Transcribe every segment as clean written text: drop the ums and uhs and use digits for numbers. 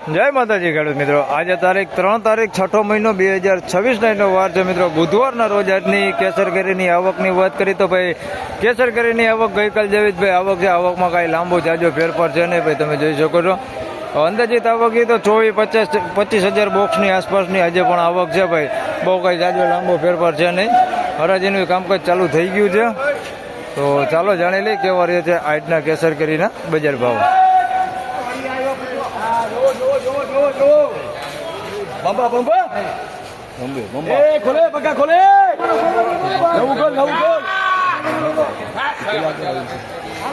જય માતાજી ખેડૂત મિત્રો, આજે તારીખ 6 મહિનો 2026 વાર છે મિત્રો, બુધવારના રોજ આજની કેસર કેરીની આવકની વાત કરી તો ભાઈ કેસર કેરીની આવક ગઈકાલ જેવી જ ભાઈ આવક છે. આવકમાં કાંઈ લાંબો જાજો ફેરફાર છે નહીં ભાઈ, તમે જોઈ શકો છો. અંદાજિત આવક એ તો 24-25 હજાર બોક્સની આસપાસની આજે પણ આવક છે ભાઈ, બહુ કાંઈ જાજો લાંબો ફેરફાર છે નહીં. હરાજીનું કામકાજ ચાલુ થઈ ગયું છે, તો ચાલો જાણી લઈએ કેવા રહે છે આજના કેસર કેરીના બજાર ભાવ. બંબા બંબા બંબે બંબા એ ખોલે પક્કા ખોલે નવું ખોલ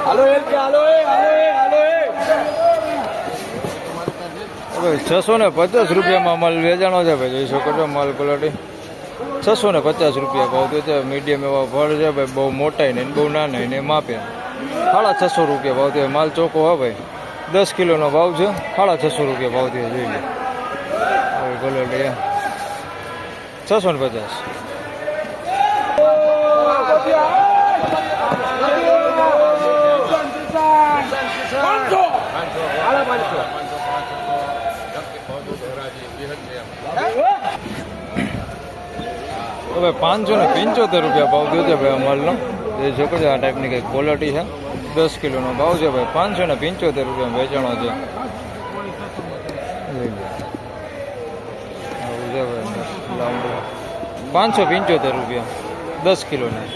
હાલો એ કે હાલો એ હવે 650 રૂપિયામાં માલ વેચાણો છે ભાઈ, જોઈ શકો છો. માલ ક્વોલિટી 650 રૂપિયા ભાવ થયો છે. મીડિયમ એવા ફળ છે ભાઈ, બહુ મોટા નહીં બહુ નાના નહીં માપે 650 રૂપિયા ભાવ થયો. માલ ચોખ્ખો હા ભાઈ, 10 કિલોનો ભાવ છે. 650 રૂપિયા ભાવ થયો. જોઈ લે ક્વોલિટી 650. હવે 575 રૂપિયા ભાવ થયો છે ભાઈ અમાલનો. એ જો કે આ ટાઈપની કંઈક ક્વોલિટી છે, 10 કિલોનો ભાવ છે ભાઈ. 575 રૂપિયા વેચાણો છે. 575 રૂપિયા 10 કિલોના.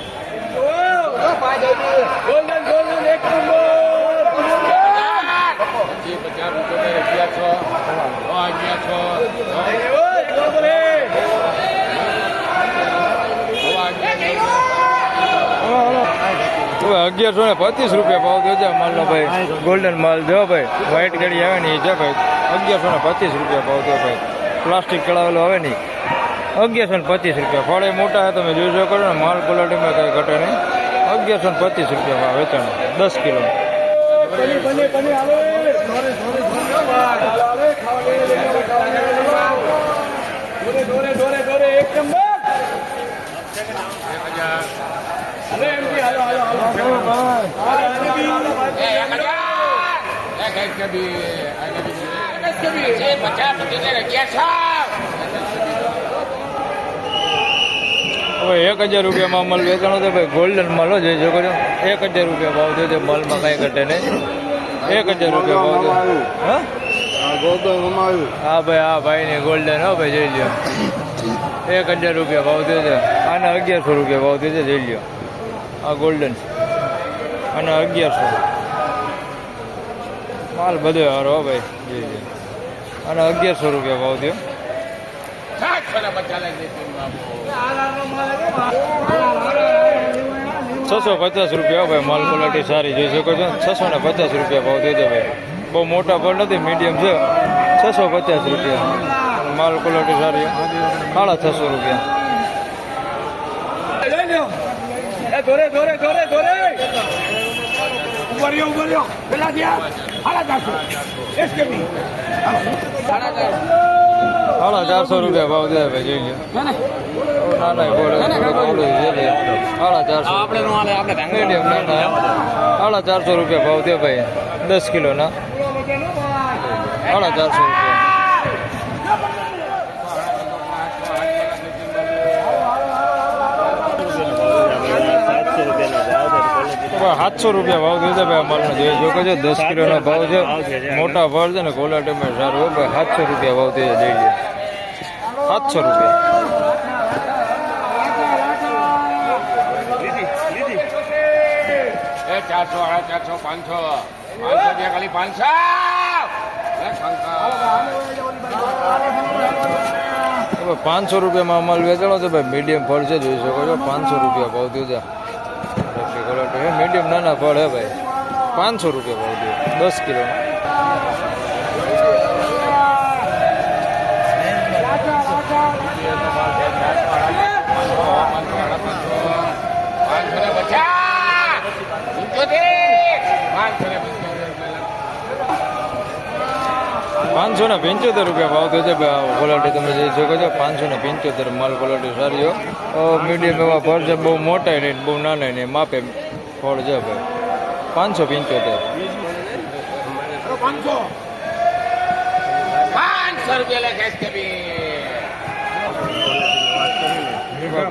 હવે 1125 રૂપિયા ભાવ થયો છે માલનો ભાઈ. ગોલ્ડન માલ જો ભાઈ, વ્હાઈટ ગાડી આવે ને એ છે ભાઈ. 1125 રૂપિયા ભાવ થયો ભાઈ. પ્લાસ્ટિક ચડાવેલો આવે નહીં. 1125 રૂપિયા. ફળે મોટા છે, તમે જોઈ શકો ને. માલ ક્વોલિટીમાં કંઈ ઘટે નહીં. 1125 રૂપિયા ભાવ વેચાણ 10 કિલો. હવે 1000 રૂપિયામાં માલ વેચાણો છે ભાઈ. ગોલ્ડન માલ જોઈ શકો છો. 1000 રૂપિયા ભાવ થયો છે. માલમાં કાંઈ ઘટે નહીં. 1000 રૂપિયા ભાવ થયો. હા ભાઈ, હા ભાઈ ને ગોલ્ડન હો ભાઈ, જોઈ લ્યો. 1000 રૂપિયા ભાવ થયો છે. આના 1100 રૂપિયા ભાવ થયો છે. જોઈ લ્યો આ ગોલ્ડન. આના 1100. માલ બધો હારો હો ભાઈ, જોઈ લ્યો. આના 1100 રૂપિયા ભાવ થયો. 650 રૂપિયા ભાઈ. માલ ક્વોલિટી સારી જોઈ શકો છો. 650 રૂપિયા ભાવ થયો છે ભાઈ. બહુ મોટા પણ નથી, મીડિયમ છે. 650 રૂપિયા. માલ ક્વોલિટી સારી. 650 રૂપિયા. ધોરે ઉભર્યો પેલા ત્યાં 450 રૂપિયા ભાવ થયા ભાઈ, જોઈ લો. ના ના બોલે 450 મીડિયમ નાના 450 રૂપિયા ભાવ થયો ભાઈ. 10 કિલોના 450 રૂપિયા. 700 રૂપિયા ભાવ થયો છે ભાઈ. અમારનો જોઈ શકો છો. 10 કિલોનો ભાવ છે. મોટા ફળ છે ને, ક્વોલિટીમાં સારું હોય ભાઈ. 700 રૂપિયા ભાવ થયો છે. જોઈ લો 700 રૂપિયા. એ 400, 400, 500 ખાલી 500. હવે 500 રૂપિયામાં અમાલ વેચાણો છે ભાઈ. મીડિયમ ફળ છે, જોઈ શકો છો. 500 રૂપિયા ભાવ થયો છે. મીડિયમ નાના ફળ હે ભાઈ. 500 રૂપિયા ભાવ થયો 10 કિલો. પાંચસો ને 75 રૂપિયા ભાવ થયો છે. ક્વોલિટી તમે જોઈ શકો છો. 575 માલ ક્વોલિટી સારી હો. મીડિયમ એવા ફળ છે, બહુ મોટા નહીં બહુ નાના નહીં, માપે ફળ છે ભાઈ. 575.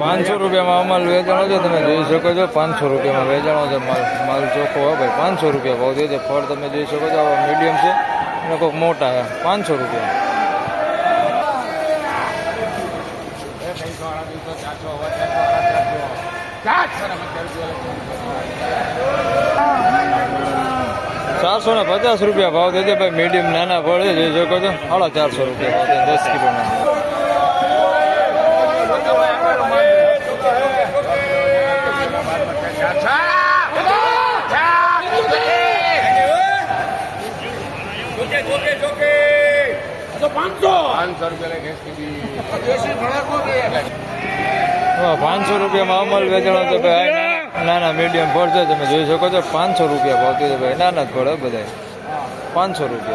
₹500 અમલ વેચાણો છે, તમે જોઈ શકો છો. ₹500 વેચાણો છે માલ. માલ ચોખ્ખો હોય ભાઈ. ₹500 ભાવ દે છે. ફળ તમે જોઈ શકો છો, આવા મીડિયમ છે અને કોઈક મોટા છે. ₹500. ₹450 ભાવ દે છે ભાઈ. મીડિયમ નાના ફળ છે, જોઈ શકો છો. ₹450 ભાવ દે 10 કિલોના. ₹500 અમલ વેચાણો છે ભાઈ. નાના મીડિયમ ફળ છે, તમે જોઈ શકો છો. ₹500 ભાવ દે છે ભાઈ. નાના જ ફળ બધા ₹500.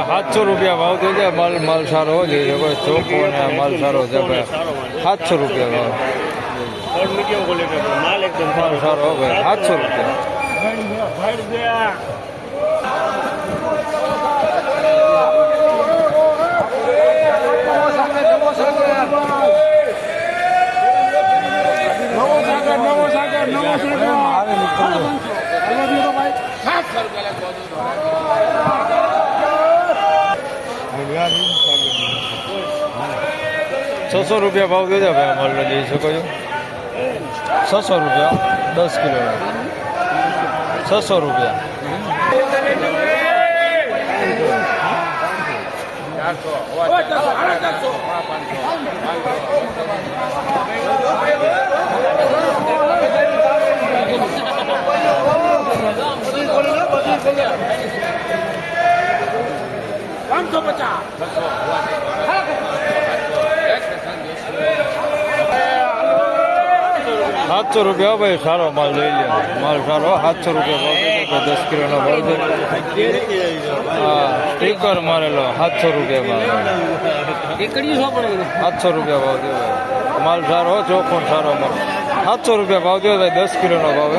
₹700 ભાવ દે છે. માલ સારો છે, ચોખ્ખો અને માલ સારો છે ભાઈ. ₹700 ભાવ. માલ સારો ભાઈ. ₹700. ₹600 ભાવ દે છે ભાઈ. માલ જોઈ શકો છો. ₹600 10 કિલો. ₹600. ₹700 ભાઈ. સારો માલ લઈ લે. માલ સારો. ₹700 ભાવ દે છે. 10 કિલોનો ભાવ છે. હા, સ્ટીકર મારેલો. ₹700 ભાવ. ₹700 ભાવ દે ભાઈ. માલ સારો. ચોખ્ખો સારો માલ. ₹700 ભાવ દે ભાઈ. 10 કિલોનો ભાવ.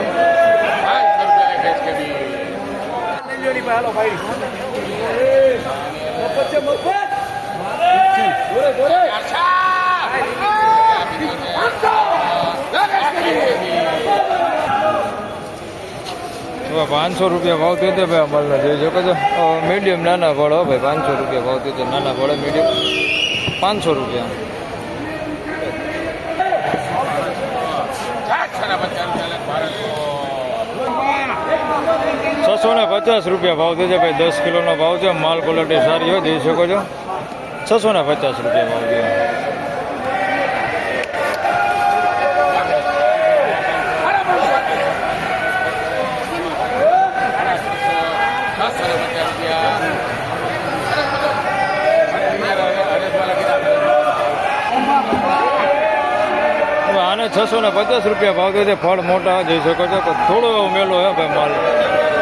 ₹500 ભાવ દે છે ભાઈ. અમારે જોઈ શકો છો. મીડિયમ નાના ફળ હો ભાઈ. ₹500 ભાવ દે છે. નાના ફળ મીડિયમ ₹500. ₹650 ભાવ દે છે ભાઈ. 10 કિલોનો ભાવ છે. માલ ક્વોલિટી સારી હોય, જોઈ શકો છો. ₹650 ભાવ દે. આને ₹650 ભાવ દે છે. ફળ મોટા જોઈ શકો છો. થોડો એવો મેલો હે ભાઈ. માલ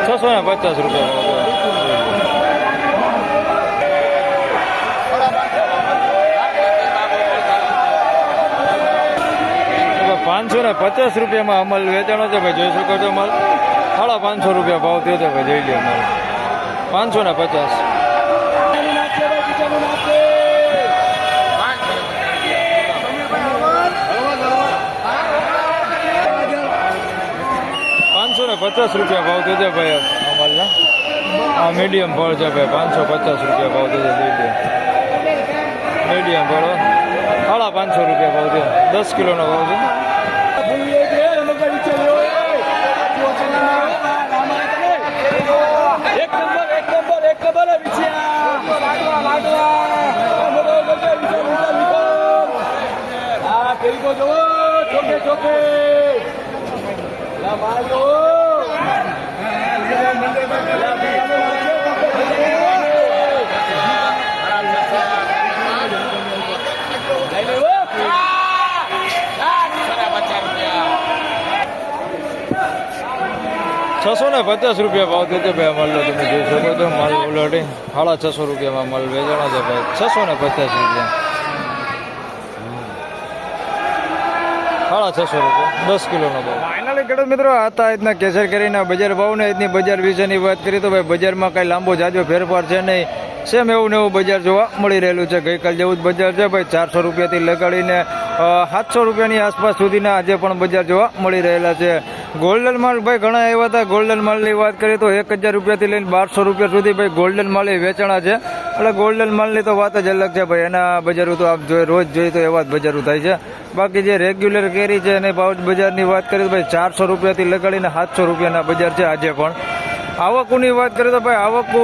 ₹650 ભાવ દે. 550 અમલ વેચાણો છે ભાઈ. જોઈ શકો છો. માલ ₹550 ભાવ દે છે ભાઈ. જોઈ લે માલ 550. ₹550 ભાવ દે છે ભાઈ. અમાલના આ મીડિયમ ફળ છે ભાઈ. ₹550 ભાવ દે છે. મીડિયમ ફળ ₹550 ભાવ દે. 10 કિલોનો ભાવ છે. 650 રૂપિયા ભાવ થયો છે ભાઈ માલ લો તમે જોઈ શકો છો માલ ઓલરેડી 650 રૂપિયામાં માલ વેચાણો છે ભાઈ 650 રૂપિયા 650 રૂપિયા 10 કિલોનો ભાવ ફાઇનલી ખેડૂત મિત્રો હતા આજના કેસર કેરીના બજાર ભાવને આજની બજાર વિશેની વાત કરી તો ભાઈ બજારમાં કઈ લાંબો જાજો ફેરફાર છે નહીં સેમ એવું ને એવું બજાર જોવા મળી રહેલું છે ગઈકાલ જેવું જ બજાર છે ભાઈ 400 રૂપિયાથી લગાડીને 700 રૂપિયાની આસપાસ સુધીના આજે પણ બજાર જોવા મળી રહેલા છે ગોલ્ડન માલ ભાઈ ઘણા આવ્યા હતા ગોલ્ડન માલની વાત કરીએ તો 1000 રૂપિયાથી લઈને 1200 રૂપિયા સુધી ભાઈ ગોલ્ડન માલ વેચાણા છે એટલે ગોલ્ડન માલની તો વાત જ અલગ છે ભાઈ એના બજારો તો આપ જોઈએ રોજ જોઈએ તો એવા જ બજારો થાય છે બાકી જે રેગ્યુલર કેરી છે અને બજારની વાત કરીએ તો ભાઈ 400 રૂપિયાથી લગાડીને 700 રૂપિયાના બજાર છે આજે પણ આવકોની વાત કરીએ તો ભાઈ આવકો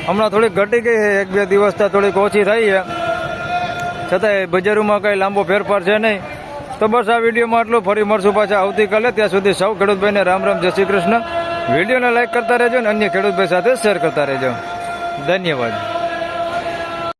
હમણાં થોડીક ઘટી ગઈ છે 1-2 દિવસથી થોડીક ઓછી થઈ છે છતાંય બજારોમાં કંઈ લાંબો ફેરફાર છે નહીં તો બસ આ વિડીયોમાં આટલું ફરી મળશું પાછા આવતીકાલે ત્યાં સુધી સૌ ખેડૂતભાઈને રામ રામ જય શ્રી કૃષ્ણ વિડીયોને લાઈક કરતા રહેજો અને અન્ય ખેડૂતભાઈ સાથે શેર કરતા રહેજો ધન્યવાદ